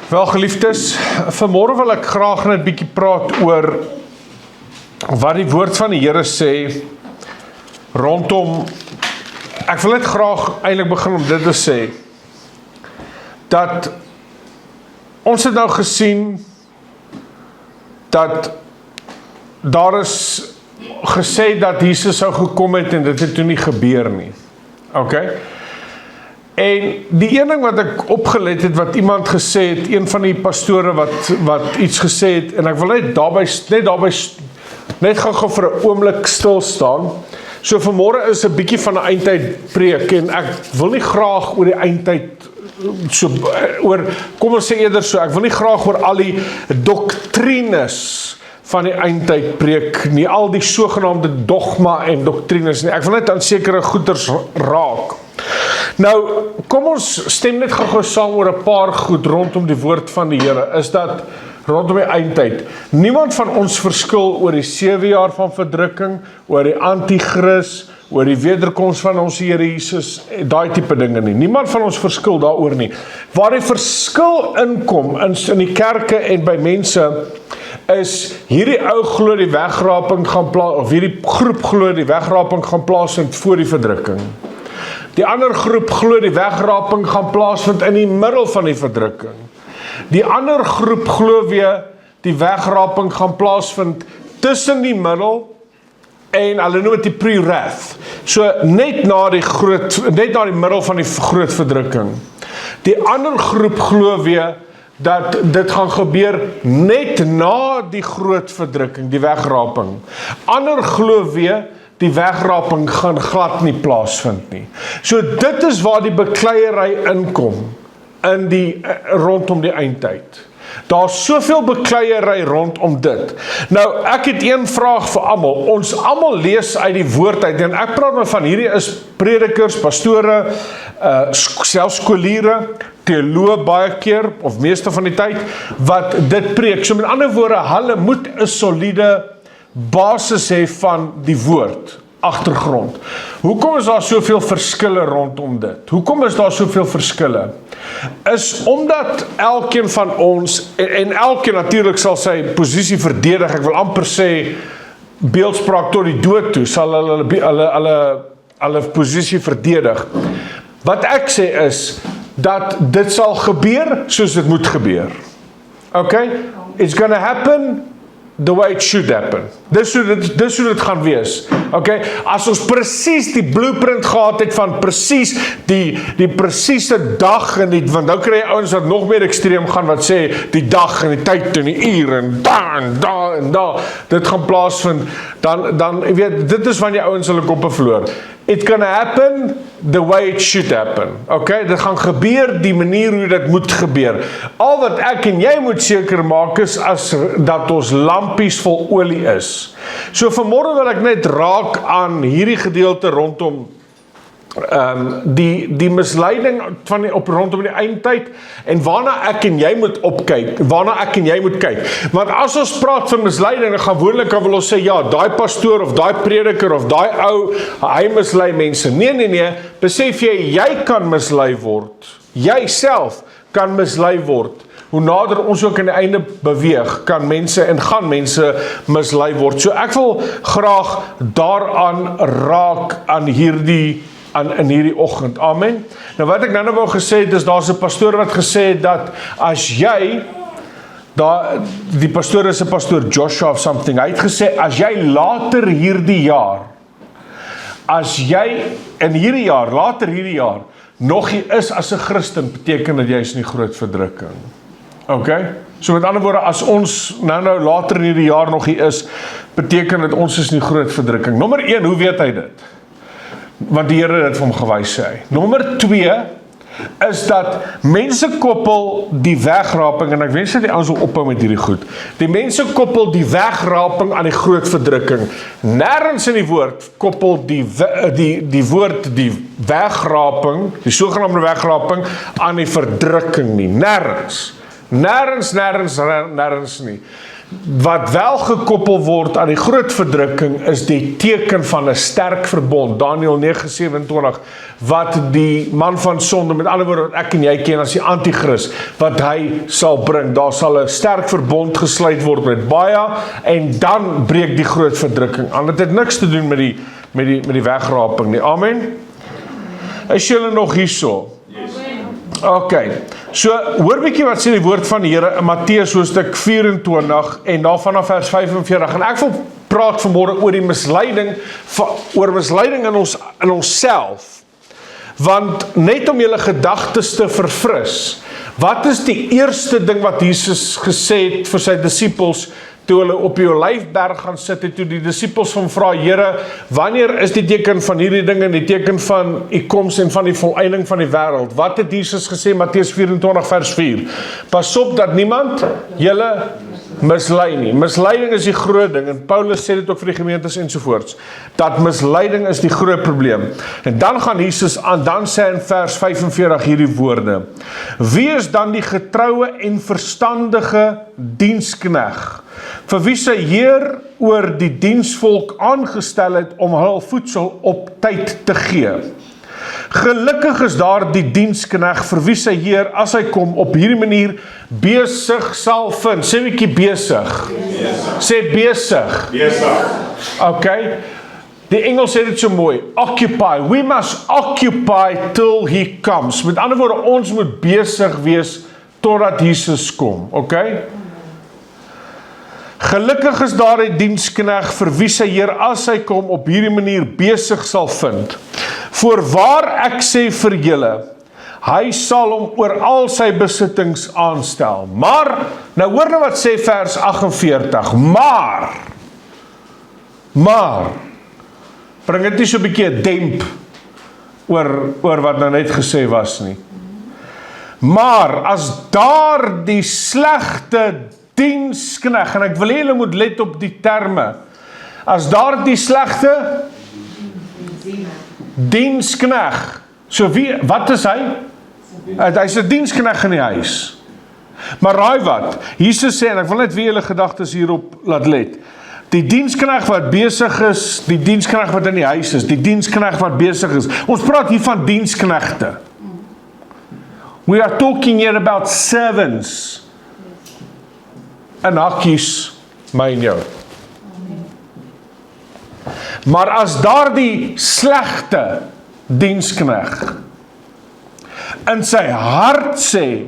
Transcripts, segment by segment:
Wel geliefdes, vanmôre wil ek graag net 'n bietjie praat oor wat die woord van die Here sê rondom, ek wil net graag eintlik begin om dit te sê, dat ons het nou gesien, dat daar is gesê dat Jesus sou gekom het en dit het toe nie gebeur nie. Okay? En die een ding wat ek opgelet het, wat iemand gesê het, een van die pastore wat iets gesê het, en ek wil net gou vir 'n oomblik stil staan. So vanmôre is 'n bietjie van 'n eindtyd preek, en ek wil nie graag oor die eindtyd, kom ons sê eerder so, ek wil nie graag oor al die doktrines van die eindtyd preek nie, al die sogenaamde dogma en doktrines nie. Ek wil net aan sekere goeders raak. Nou, kom ons stem net gou saam oor 'n paar goed rondom die woord van die Here, is dat rondom die eindtyd, niemand van ons verskil oor die 7 jaar van verdrukking, oor die anti-kris, oor die wederkoms van ons Here Jesus, daai tipe dinge nie. Niemand van ons verskil daaroor nie. Waar die verskil inkom in die kerke en by mense, is hierdie ou glo die wegraping gaan plaas, of hierdie groep glo die wegraping gaan plaasvind voor die verdrukking. Die ander groep glo die wegraping gaan plaasvind in die middel van die verdrukking. Die ander groep glo weer die wegraping gaan plaasvind tussen die middel en hulle noem dit die pre-wrath. So net na die middel van die groot verdrukking. Die ander groep glo weer dat dit gaan gebeur net na die groot verdrukking, die wegraping. Ander glo weer die wegraping gaan glad nie plaasvind nie. So dit is waar die bekleierery inkom rondom die eindtyd. Daar's soveel bekleierery rondom dit. Nou, ek het een vraag vir almal. Ons almal lees uit die woord uit, en ek praat maar van hierdie is predikers, pastore, selfs skoliere, teoloë baie keer, of meeste van die tyd, wat dit preek. So met ander woorde, hulle moet 'n soliede basis hê van die woord, agtergrond. Hoekom is daar soveel verskille rondom dit? Hoekom is daar soveel verskille? Is omdat elkeen van ons, en elkeen natuurlik sal sy posisie verdedig, ek wil amper sê, beeldspraak tot die dood toe, sal hulle posisie verdedig. Wat ek sê is, dat dit sal gebeur, soos dit moet gebeur. Okay? It's gonna happen the way it should happen. Dis hoe dit gaan wees. Okay? As ons presies die blueprint gehad het van presies die presiese dag, want nou kry jy ouens wat nog meer ekstreem gaan, wat sê die dag en die tyd en die uur en daar, dit gaan plaasvind, dan jy weet, dit is van die ouens hulle koppe verloor. It can happen the way it should happen. Okay? Dit gaan gebeur die manier hoe dit moet gebeur. Al wat ek en jy moet seker maak is dat ons lampies vol olie is. So vanmôre wil ek net raak aan hierdie gedeelte rondom die misleiding rondom die eindtyd, en waarna ek en jy moet kyk. Want as ons praat van misleiding, dan gewoonlik wil ons sê, ja, daai pastoor of daai prediker of daai ou, hy mislei mense. Nee, besef jy kan mislei word. Jy self kan mislei word. Hoe nader ons ook aan die einde beweeg, gaan mense mislei word. So ek wil graag daaraan raak in hierdie oggend. Amen. Nou wat ek nou wou gesê het, is daar's 'n pastoor wat gesê het dat as jy, die pastoor is 'n pastoor Joshua of something, hy het gesê, as jy later hierdie jaar, later hierdie jaar, nog jy is as 'n Christen, beteken dat jy is in die groot verdrukking. Okay? So met ander woorde, as ons nou later in hierdie jaar nog hier is, beteken dat ons is in die groot verdrukking. Nommer 1, hoe weet hy dit? Want die Here het dit vir hom gewys, sê hy. Nommer 2 is dat mense koppel die wegraping, en ek wens dat die ouens wil ophou met hierdie goed. Die mense koppel die wegraping aan die groot verdrukking. Nêrens in die woord koppel die woord die wegraping, die sogenaamde wegraping, aan die verdrukking nie. Nêrens nie. Wat wel gekoppel word aan die groot verdrukking is die teken van 'n sterk verbond. Daniël 9:27, wat die man van sonde, met ander woorde wat ek en jy ken as die antichrist, wat hy sal bring. Daar sal 'n sterk verbond gesluit word met baie, en dan breek die groot verdrukking aan. Dit het niks te doen met die wegraping nie. Amen. Is julle nog hierso? Ok, so hoor bietjie wat sê die woord van die Here in Matteus hoofstuk 24 en daarvan af vers 45. En ek wil praat vanmôre oor die misleiding, in onsself. Want net om julle gedagtes te verfris, wat is die eerste ding wat Jesus gesê het vir sy disippels toe hulle op die Olyfberg gaan sit en toe die disippels van vra, Here, wanneer is die teken van hierdie dinge, die teken van u koms en van die volëinding van die wêreld? Wat het Jesus gesê, Matteus 24 vers 4? Pas op dat niemand julle mislei nie. Misleiding is die groot ding, en Paulus sê dit ook vir die gemeentes ensovoorts, dat misleiding is die groot probleem. En dan gaan Jesus aan, dan sê hy in vers 45 hierdie woorde, wie is dan die getroue en verstandige dienskneg, vir wie sy Heer oor die diensvolk aangestel het om hul voedsel op tyd te gee. Gelukkig is daar die dienskneg vir wie sy Heer, as hy kom, op hierdie manier besig sal vind. Sê 'n bietjie besig. Sê besig. Ok. Die Engels sê dit so mooi. Occupy. We must occupy till he comes. Met ander woorde, ons moet besig wees totdat Jesus kom. Ok. Gelukkig is daar die dienskneg vir wie sy Heer, as hy kom, op hierdie manier besig sal vind. Voorwaar ek sê vir julle, hy sal hom oor al sy besittings aanstel. Maar, nou hoor nou wat sê vers 48, maar, bring dit nie so 'n bietjie 'n demp oor wat nou net gesê was nie. Maar, as daar die slegte dienskneg, en ek wil julle moet let op die terme, as daar die slegte dienskneg, so wat is hy? Hy's 'n dienskneg in die huis. Maar raai wat? Jesus sê, en ek wil net weer julle gedagtes hierop laat let, die dienskneg wat besig is, die dienskneg wat in die huis is, die dienskneg wat besig is, ons praat hier van diensknegte. We are talking here about servants, en hakkies, my en jou. Maar as daar die slegte dienskneg in sy hart sê,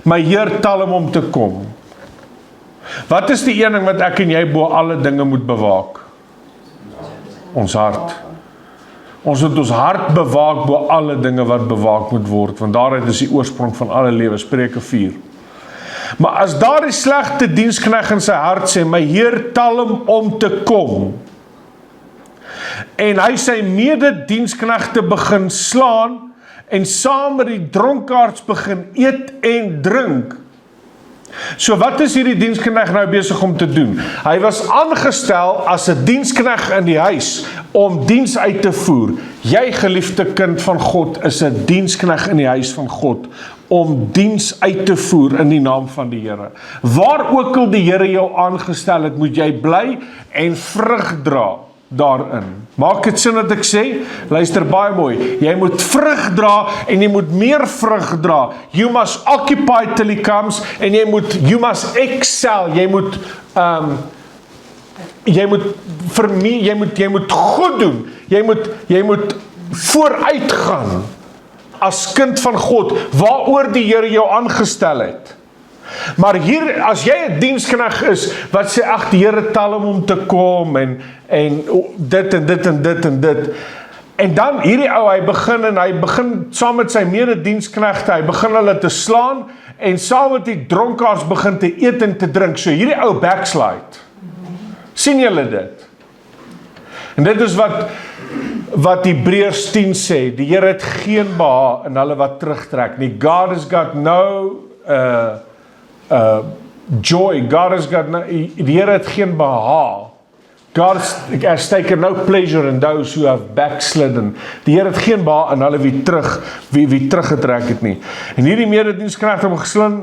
my Heer tel hom om te kom. Wat is die een ding wat ek en jy bo alle dinge moet bewaak? Ons hart. Ons moet ons hart bewaak bo alle dinge wat bewaak moet word, want daaruit is die oorsprong van alle lewe, Spreuke 4. Maar as daar die slegte dienskneg in sy hart sê, my Heer tel hom om te kom, en hy sy medediensknegte begin slaan, en saam met die dronkaards begin eet en drink. So wat is hierdie dienskneg nou besig om te doen? Hy was aangestel as 'n dienskneg in die huis, om diens uit te voer. Jy, geliefde kind van God, is 'n dienskneg in die huis van God, om diens uit te voer in die naam van die Here. Waar ook al die Here jou aangestel het, moet jy bly en vrug dra daarin. Maak dit sin wat ek sê? Luister baie mooi. Jy moet vrug dra en jy moet meer vrug dra. You must occupy till he comes, en you must excel. Jy moet goed doen. Jy moet vooruitgaan as kind van God, waaroor die Here jou aangestel het. Maar hier, as jy 'n dienskneg is, wat sê, ag, die Here tel hom om te kom, en dit en dit en dit en dit. En dan, hierdie ou, hy begin saam met sy medediensknegte, hy begin hulle te slaan, en saam met die dronkaards begin te eet en te drink. So hierdie ou backslide. Sien julle dit? En dit is wat Hebreërs 10 sê, die Here het geen behaag in hulle wat terugtrek nie. God has got no joy. God has got no, die Here het geen behaag God has taken no pleasure in those who have backslidden. Die Here het geen baat in hulle wie teruggetrek het nie. En hierdie medediensknegte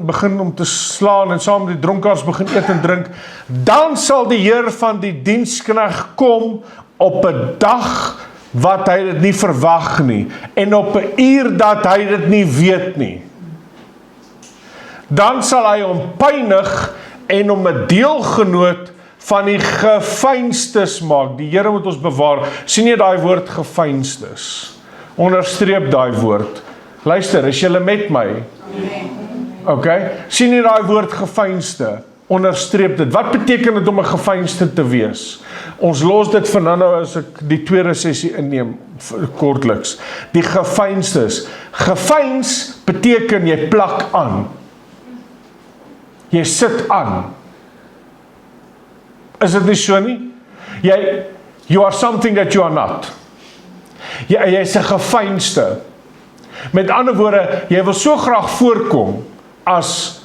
begin om te slaan en saam met die dronkaards begin eet en drink, dan sal die Heer van die diensknegt kom op 'n dag wat hy dit nie verwag nie, en op 'n uur dat hy dit nie weet nie. Dan sal hy hom pynig en hom 'n deelgenoot van die geveinstes maak. Die Here moet ons bewaar. Sien jy daai woord geveinstes? Onderstreep daai woord. Luister, is julle met my? Okay? Sien jy daai woord geveinste? Onderstreep dit. Wat beteken dit om 'n geveinste te wees? Ons los dit vir nou as ek die tweede sessie inneem, kortliks. Die geveinstes. Geveins beteken jy plak aan. Jy sit aan. Is dit nie so nie? You are something that you are not. Jy's 'n geveinste. Met ander woorde, jy wil so graag voorkom as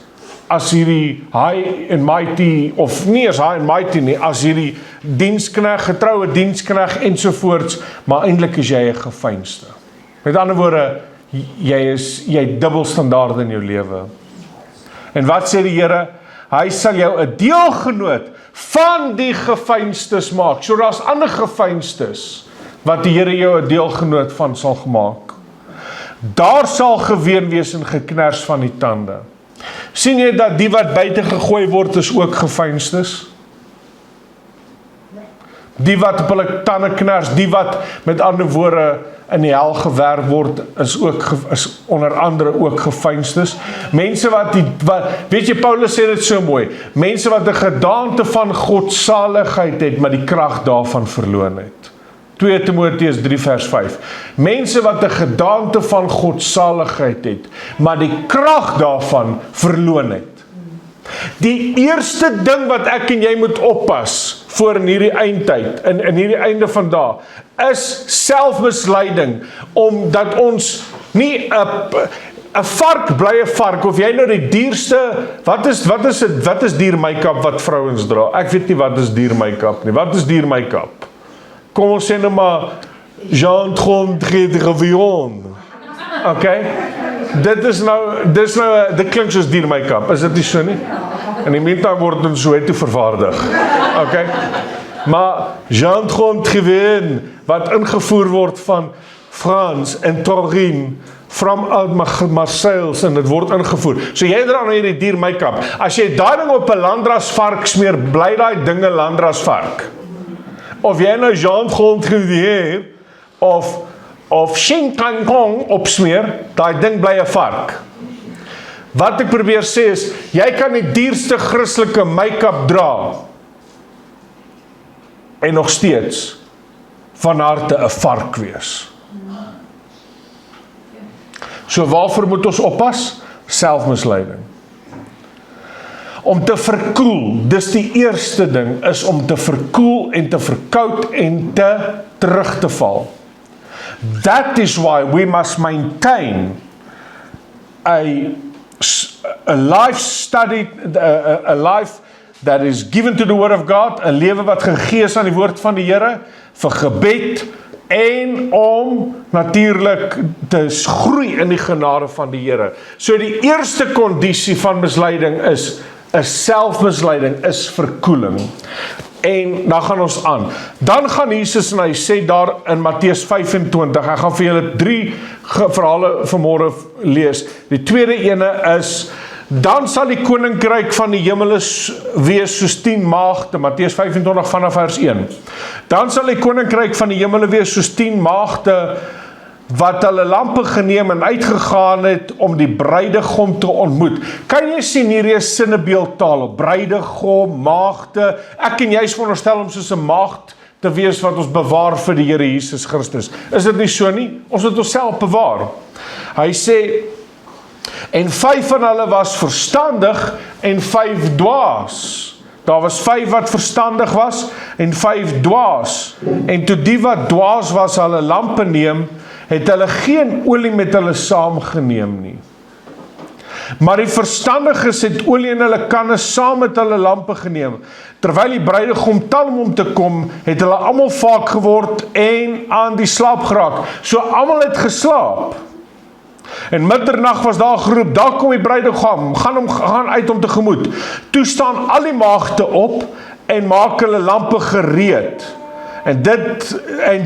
hierdie high and mighty, of nie as high and mighty nie, as hierdie diensknegt, getroue diensknegt ensovoorts, maar eintlik is jy 'n geveinste. Met ander woorde, jy dubbelstandaard in jou lewe. En wat sê die Here? Hy sal jou 'n deelgenoot van die geveinstes maak. So daar's ander geveinstes wat die Here jou 'n deelgenoot van sal gemaak. Daar sal geween wees en geknars van die tande. Sien jy dat die wat buite gegooi word is ook geveinstes? Die wat op hulle tande knars, die wat met ander woorde in die hel gewerp word, is onder andere ook geveinstes. Mense wat weet jy, Paulus sê dit so mooi, mense wat 'n gedaante van godsaligheid het, maar die krag daarvan verloon het. 2 Timoteus 3 vers 5. Mense wat 'n gedaante van godsaligheid het, maar die krag daarvan verloon het. Die eerste ding wat ek en jy moet oppas voor in hierdie eindtyd, in hierdie einde van dae, is selfmisleiding, omdat ons nie 'n vark bly 'n vark, of jy nou die dierste, wat is dier make-up wat vrouens dra? Ek weet nie wat is dier make-up nie. Wat is dier make-up? Kom ons sê nou maar Jean-Tron Trevion. Okay? Dit klink soos dier make-up, is dit nie so nie? En die meantime word ons so toe vervaardig. Okay? Maar Jean-Tron Trevion, wat ingevoer word van Frans en Turin, from Marseille, en dit word ingevoer. So jy dra nou hierdie dier make-up. As jy daai ding op 'n landras vark smeer, bly daai dinge landras vark. Of jy nou Jean-Tron Trevion of Shin Kang Kong opsmeer, daai ding bly 'n vark. Wat ek probeer sê is, jy kan die dierste Christelike make-up dra en nog steeds van harte 'n vark wees. So waarvoor moet ons oppas? Selfmisleiding. Om te verkoel, dis die eerste ding, is om te verkoel en te verkoud en te terug te val. That is why we must maintain a life study, a life that is given to the word of God, 'n lewe wat gegee is aan die woord van die Here, vir gebed en om natuurlik te groei in die genade van die Here. So die eerste kondisie van misleiding is selfmisleiding, is verkoeling. En dan gaan ons aan. Dan gaan Jesus en hy sê daar in Matteus 25, ek gaan vir julle 3 verhale vanmôre lees. Die tweede ene is, dan sal die koninkryk van die hemele wees soos 10 maagde, Matteus 25 vanaf vers 1. Dan sal die koninkryk van die hemele wees soos 10 maagde, wat hulle lampe geneem en uitgegaan het om die bruidegom te ontmoet. Kan jy sien hierdie is sinnebeeldtaal, bruidegom, maagde, ek en jy is veronderstel om soos 'n maagd te wees wat ons bewaar vir die Here Jesus Christus. Is dit nie so nie? Ons moet onsself bewaar. Hy sê, en 5 van hulle was verstandig en 5 dwaas. Daar was 5 wat verstandig was en 5 dwaas. En toe die wat dwaas was hulle lampe neem, het hulle geen olie met hulle saamgeneem nie. Maar die verstandiges het olie in hulle kanne saam met hulle lampe geneem. Terwyl die bruidegom talm om te kom, het hulle almal vaak geword en aan die slaap geraak. So almal het geslaap. En middernag was daar geroep, daar kom die bruidegom, gaan uit om tegemoet. Toe staan al die maagde op en maak hulle lampe gereed. En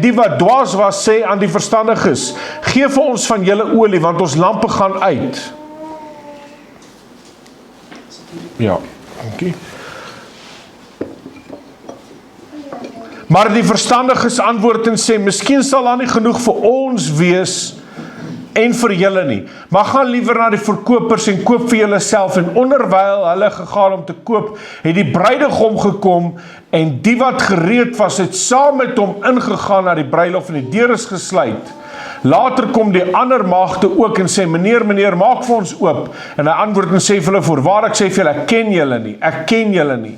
die wat dwaas was, sê aan die verstandiges, gee vir ons van julle olie, want ons lampe gaan uit. Ja, dankie. Maar die verstandiges antwoord en sê, miskien sal daar nie genoeg vir ons wees en vir julle nie, maar gaan liewer na die verkopers en koop vir julle self. En onderwyl hulle gegaan om te koop, het die bruidegom gekom, en die wat gereed was, het saam met hom ingegaan na die bruilof, en die deur is gesluit. Later kom die ander maagde ook en sê, meneer, maak vir ons oop. En hy antwoord en sê vir hulle, voorwaar ek sê vir julle, ek ken julle nie.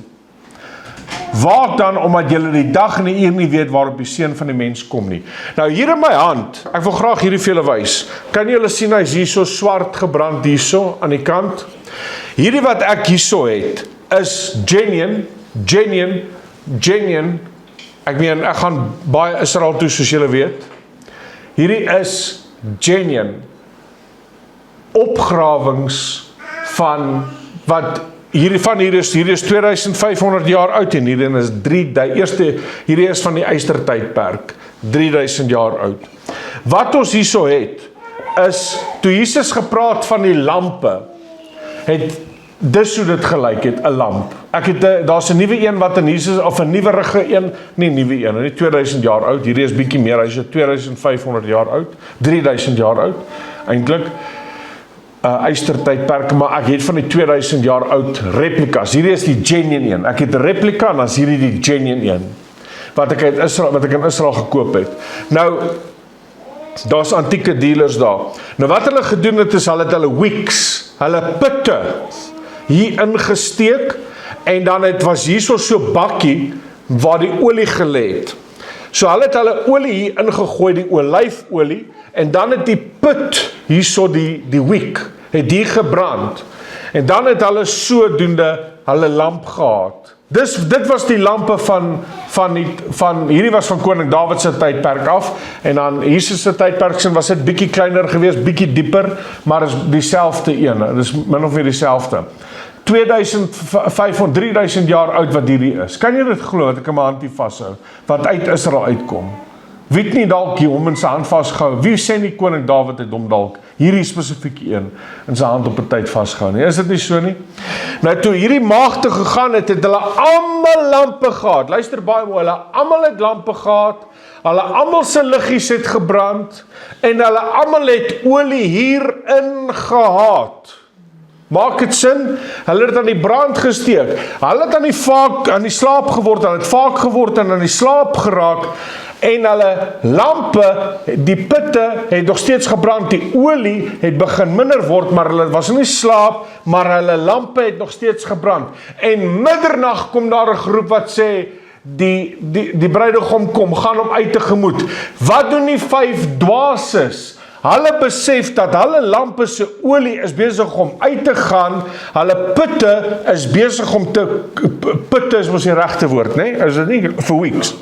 Waak dan, omdat julle die dag en die uur nie weet waarop die seun van die mens kom nie. Nou hier in my hand, ek wil graag hierdie vir julle wys. Kan julle sien, hy is hier so swart gebrand hierso aan die kant. Hierdie wat ek hierso het, is genuine. Ek meen, ek gaan baie Israel toe, soos julle weet. Hierdie is genuine opgrawings van wat hierdie is 2500 jaar oud en hierdie is van die ystertydperk, 3000 jaar oud. Wat ons hierso het, is, toe Jesus gepraat van die lampe, het dis hoe dit gelyk het, 'n lamp. Daar's 'n nuwe een wat in Jesus, of 'n nuwerige een, nie nuwe een, nie 2000 jaar oud, hierdie is bietjie meer, hy is 2500 jaar oud, 3000 jaar oud, eintlik, ystertydperke, maar ek het van die 2000 jaar oud replikas. Hierdie is die genuine een. Ek het 'n replika en as hierdie die genuine een wat ek in Israel gekoop het. Nou daar's antieke dealers daar. Nou wat hulle gedoen het is hulle wicks, hulle putte hier ingesteek en dan was hierso so bakkie waar die olie gelê het. So hulle het hulle olie hier ingegooi, die olyfolie, en dan het die put hierso die wick, het die gebrand. En dan het hulle sodoende hulle lamp gehad. Dit was die lampe hierdie was van koning Dawid se tydperk af, en dan Jesus se tydperk was dit bietjie kleiner geweest, bietjie dieper, maar is dieselfde een, dis min of meer dieselfde. 2500, 3000 jaar oud wat hierdie is. Kan jy dit glo, dat ek in my hand hier vashou, wat uit Israel uitkom? Wie het nie dalk hier hom in sy hand vasgehou? Wie sê nie koning Dawid het hom dalk hierdie spesifieke een in sy hand op 'n tyd vasgehou nie? Is dit nie so nie? Nou toe hierdie maagde gegaan het hulle almal lampe gehad. Luister baie mooi, hulle almal het lampe gehad. Hulle almal se liggies het gebrand en hulle almal het olie hierin gehad. Maak dit sin? Hulle het aan die brand gesteek. Hulle het aan die slaap geword, hulle het vaak geword en aan die slaap geraak. En hulle lampe, die putte het nog steeds gebrand, die olie het begin minder word, maar hulle was nie slaap, maar hulle lampe het nog steeds gebrand. En middernag kom daar 'n groep wat sê, die bruidegom kom, gaan hom uit tegemoet. Wat doen die 5 dwaases? Hulle besef dat hulle lampe se olie is besig om uit te gaan, hulle putte is besig om putte is mos die regte woord, né? Is dit nie vir weeks?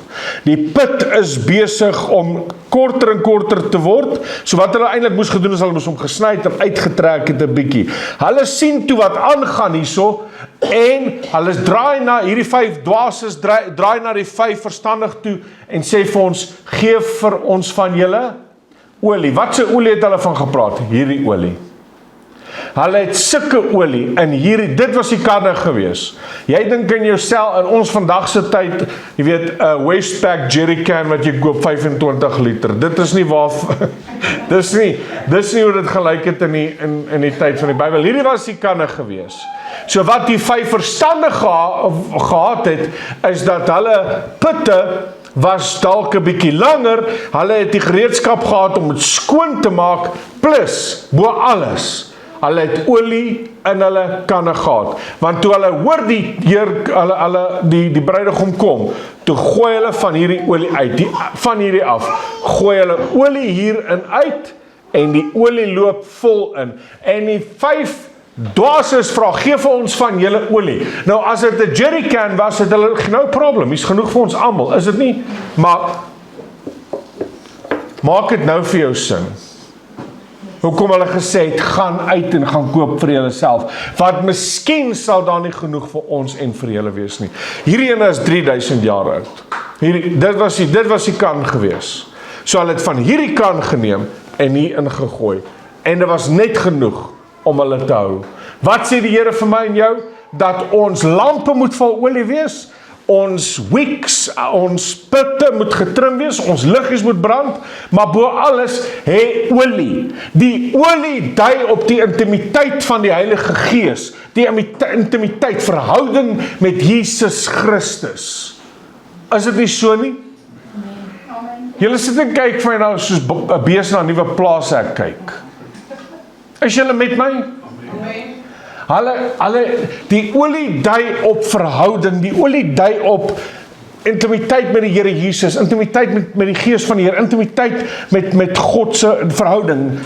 Die put is besig om korter en korter te word, so wat hulle eintlik moes gedoen is, hulle moes hom gesny en uitgetrek het 'n bietjie. Hulle sien toe wat aangaan hierso, en hulle draai na, hierdie 5 dwaases draai na die 5 verstandig toe, en sê vir ons, gee vir ons van julle olie. Wat se olie het hulle van gepraat? Hierdie olie. Hulle het sulke olie in hierdie, dit was die kanne gewees. Jy dink in jouself, in ons vandag se tyd, jy weet, 'n Westpac jerrycan wat jy koop 25 liter. Dit is nie waar, dis nie hoe dit gelyk het in die tyd van die Bybel. Hierdie was die kanne gewees. So wat die 5 verstandig gehad het, is dat hulle putte was dalk 'n bietjie langer, hulle het die gereedskap gehad om dit skoon te maak, plus, bo alles, hulle het olie in hulle kanne gehad, want toe hulle hoor die bruidegom kom, toe gooi hulle van hierdie olie uit, van hierdie af, gooi hulle olie hierin uit, en die olie loop vol in, en die 5 dwaas vra, gee vir ons van julle olie. Nou as dit 'n jerrycan was, het hulle no problem, hier's genoeg vir ons almal, is dit nie? Maar maak dit nou vir jou sin. Hoekom hulle gesê het, gaan uit en gaan koop vir julle self, want miskien sal daar nie genoeg vir ons en vir julle wees nie. Hierdie ene is 3000 jaar oud. Dit was die kan gewees. So hulle het van hierdie kan geneem en hier ingegooi. En dit was net genoeg om hulle te hou. Wat sê die Here vir my en jou? Dat ons lampe moet vol olie wees, ons wicks, ons putte moet getrim wees, ons liggies moet brand, maar bo alles hê olie. Die olie dui op die intimiteit van die Heilige Gees, die intimiteit, verhouding met Jesus Christus. Is dit nie so nie? Julle sit en kyk vir my nou soos 'n bees na 'n nuwe plaas ek kyk. Is julle met my? Die olie dui op verhouding, die olie dui op intimiteit met die Here Jesus, intimiteit met die Gees van die Here, intimiteit met God se verhouding,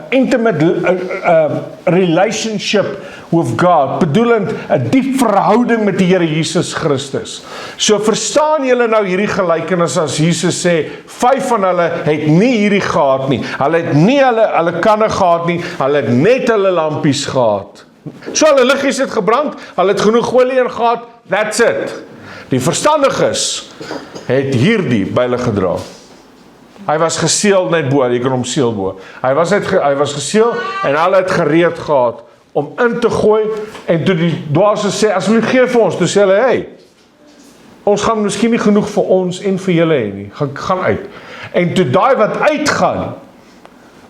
intimate relationship with God, bedoelend 'n diep verhouding met die Here Jesus Christus. So verstaan julle nou hierdie gelykenis as Jesus sê, 5 van hulle het nie hierdie gehad nie, hulle het nie hulle kanne gehad nie, hulle het net hulle lampies gehad. So hulle liggies het gebrand, hulle het genoeg olie in gehad, that's it. Die verstandiges het hierdie by hulle gedra. Hy was geseël net bo, jy kan hom seël bo. Hy was geseël en hulle het gereed gehad om in te gooi, en toe die dwaase sê, asseblief gee vir ons, toe sê hulle, hey, ons gaan miskien nie genoeg vir ons en vir julle hê nie, gaan uit. En toe daai wat uitgaan,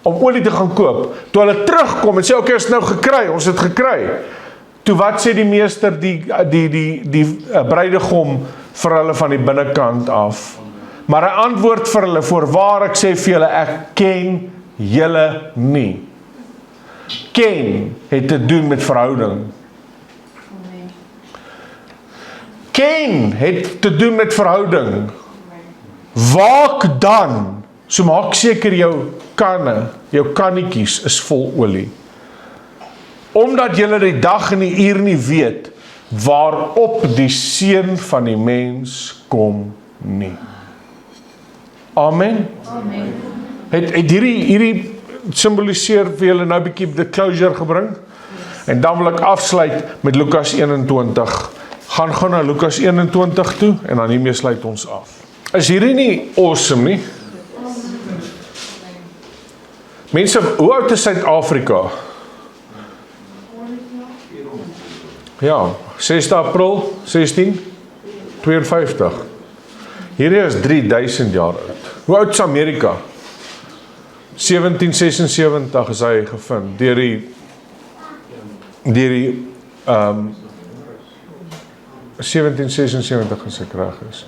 om olie te gaan koop, toe hulle terugkom en sê, oké, ons het nou gekry, ons het gekry. Toe wat sê die meester, die bruidegom vir hulle van die binnekant af? Maar hy antwoord vir hulle, voorwaar ek sê vir julle, ek ken julle nie. Ken het te doen met verhouding. Ken het te doen met verhouding. Waak dan, so maak seker jou kanne, jou kannetjies is vol olie. Omdat julle die dag en die uur nie weet, waarop die seun van die mens kom nie. Amen. Amen. Het hierdie symboliseer vir julle nou 'n bietjie the closure gebring? En dan wil ek afsluit met Lukas 21. Gaan gou na Lukas 21 toe en dan hiermee sluit ons af. Is hierdie nie awesome nie? Mense, hoe oud is Suid-Afrika? Ja, 6 April 1652. Hierdie is 3000 jaar oud. Hoe oud is Amerika? 1776 is hy gevind deur die 1776 as ek reg is.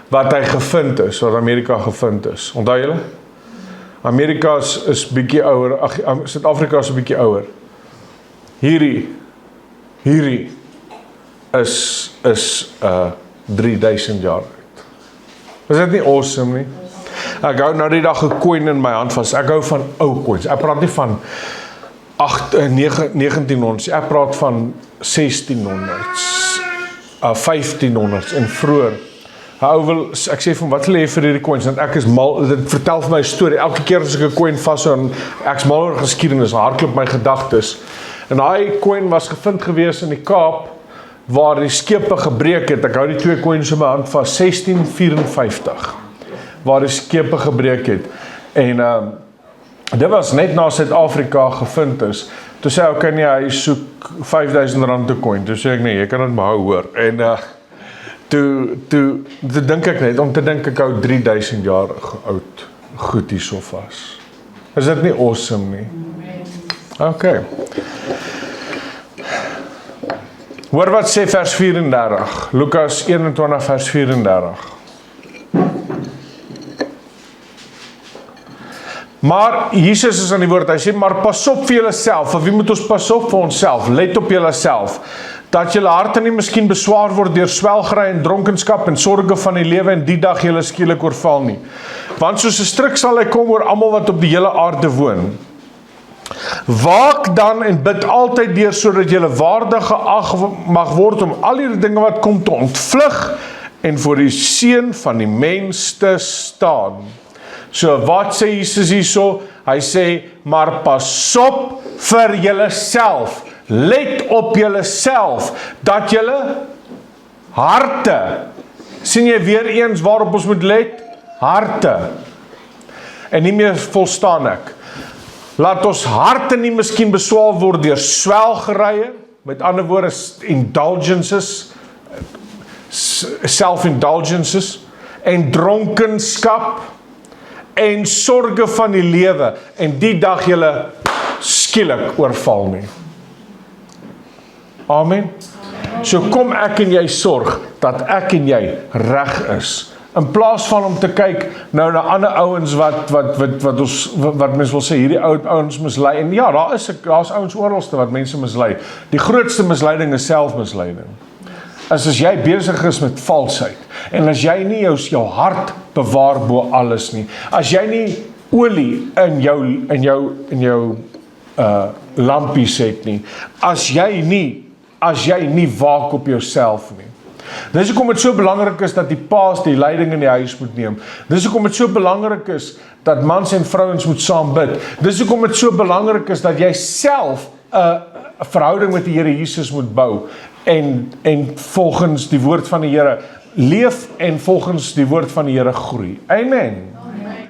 Wat hy gevind is, wat Amerika gevind is. Onthou julle? Amerika is bietjie ouer, Suid-Afrika is 'n bietjie ouer. Hierdie is 3000 jaar oud. Is dit nie awesome nie? Ek hou nou die dag 'n coin in my hand vas. Ek hou van ou coins. Ek praat nie van 1900s, ek praat van 1600s, 1500s en vroeër. Ek sê van wat wil jy vir hierdie coins, want ek is mal, dit vertel vir my 'n storie. Elke keer as ek 'n coin vashou en ek's mal oor geskiedenis, hardloop my gedagtes. En daai coin was gevind gewees in die Kaap waar die skepe gebreek het. Ek hou die 2 coins in my hand vas, 1654. Waar die skepe gebreek het. En dit was net na Suid-Afrika gevind is. Toe sê ek, nee, hy soek R5000 'n coin. Toe sê ek, nee, jy kan dit maar hou hoor. En toe dink ek net, om te dink ek hou 3000 jaar oud goed hierso vas. Is dit nie awesome nie? Okay. Hoor wat sê vers 34. Lukas 21 vers 34. Maar Jesus is aan die woord, hy sê, maar pas op vir julle self. Vir wie moet ons pas op? Vir onsself. Let op julle self. Dat julle harte nie miskien beswaar word deur swelgery en dronkenskap en sorge van die lewe en die dag julle skielik oorval nie. Want soos 'n stryk sal hy kom oor almal wat op die hele aarde woon. Waak dan en bid altyd deur sodat julle waardig geag mag word om al hierdie dinge wat kom te ontvlug en voor die seun van die mens te staan. So wat sê Jesus hierso? Hy sê, maar pas op vir julleself. Let op julleself, dat julle harte, sien jy weer eens waarop ons moet let? Harte. En nie meer volstaan ek. Laat ons harte nie miskien beswaal word deur swelgerye, met ander woorde indulgences, self-indulgences, en dronkenskap, en sorge van die lewe, en die dag julle skielik oorval nie. Amen. So kom ek en jy sorg, dat ek en jy reg is, in plaas van om te kyk nou na ander ouens wat mens wil sê, hierdie ouens mislei, en ja, daar's ouens oralste wat mense mislei. Die grootste misleiding is selfmisleiding. As jy besig is met valsheid, en as jy nie jou hart bewaar bo alles nie, as jy nie olie in jou lampies het nie, as jy nie waak op jouself nie. Dis hoekom dit so belangrik is dat die paas die leiding in die huis moet neem. Dis hoekom dit so belangrik is dat mans en vrouens moet saam bid. Dis hoekom dit so belangrik is dat jy self 'n verhouding met die Here Jesus moet bou en volgens die woord van die Here leef en volgens die woord van die Here groei. Amen.